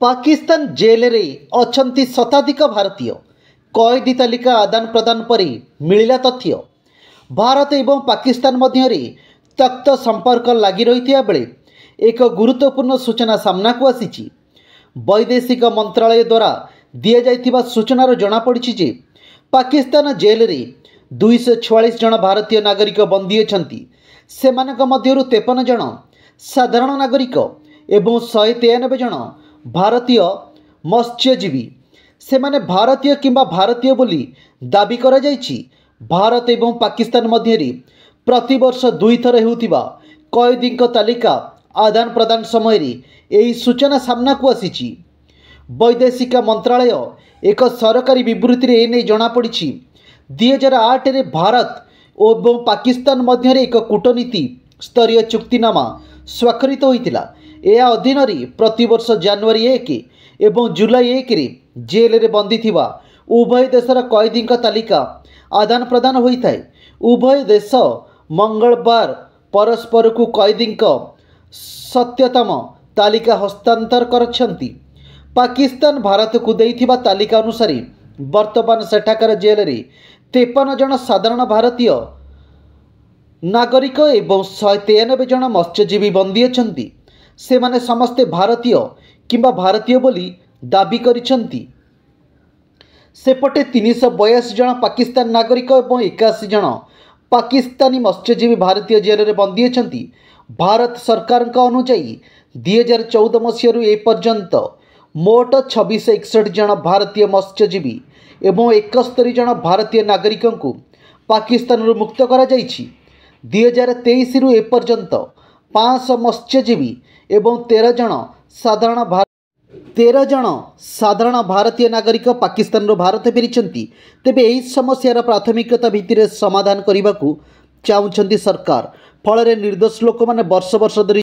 Pakistan jail रे अछंती शताधिक भारतीय कैदी तालिका आदान प्रदान पर मिला तथ्य। भारत एवं पाकिस्तान मध्य तख्त संपर्क लगी रही बेले एक गुरुत्वपूर्ण सूचना सामना को आसी। वैदेशिक मंत्रालय द्वारा दि जा सूचनार जनापड़ी जे पाकिस्तान जेल रे 246 जन भारतीय नागरिक बंदी अछंती। सेमानक मध्यरु 53 जन साधारण नागरिक एवं 193 जन भारतीय मत्स्यजीवी। सेमाने भारतीय किंबा भारतीय बोली दाबी करा जायछि। भारत एवं पाकिस्तान मध्य प्रतिवर्ष 2 थर हेउथिबा कैदी तालिका आदान प्रदान समय यही सूचना सामना को आसी। वैदेशिक मंत्रालय एक सरकारी विवृत्ति एने जनापड़ी 2008 रे भारत और पाकिस्तान मध्य एक कूटनीति स्तरीय चुक्तिनामा स्वाक्षरित होता। यह अधीन प्रतिवर्ष जनवरी 1 एवं जुलाई 1 रे जेल रे बंदी थिबा उभय देशर कैदी तालिका आदान प्रदान होता है। उभय देश मंगलवार परस्पर को कैदी सत्यतम तालिका हस्तांतर करछंती। पाकिस्तान भारत को देइथिबा तालिका अनुसार वर्तमान सेठाकर जेल रे 53 जन साधारण भारतीय नागरिक एवं 193 जन मत्स्यजीवी बंदी अछंती। सेमाने समस्ते भारतीय किंबा भारतीय बोली दाबी करिछंती। सेपटे 382 जन पाकिस्तान नागरिक एवं 81 जन पाकिस्तानी मत्स्यजीवी भारतीय जेल रे बंदी अछंती। भारत सरकार अनुଯାयी 2014 मसीह ए पर्यंत मोट 2661 जन भारतीय मत्स्यजीवी एवं 71 जन भारतीय नागरिक को पाकिस्तान मुक्त करा जायछि। 2023 रु ए पर्यंत 500 मत्स्यजीवी एवं 13 जन साधारण भारतीय नागरिक पाकिस्तान भारत फेरी। तेबे यही समस्यार प्राथमिकता भित्तिरे समाधान करने को चाहूँगी सरकार। फल निर्दोष लोक मैंने वर्ष वर्ष धरी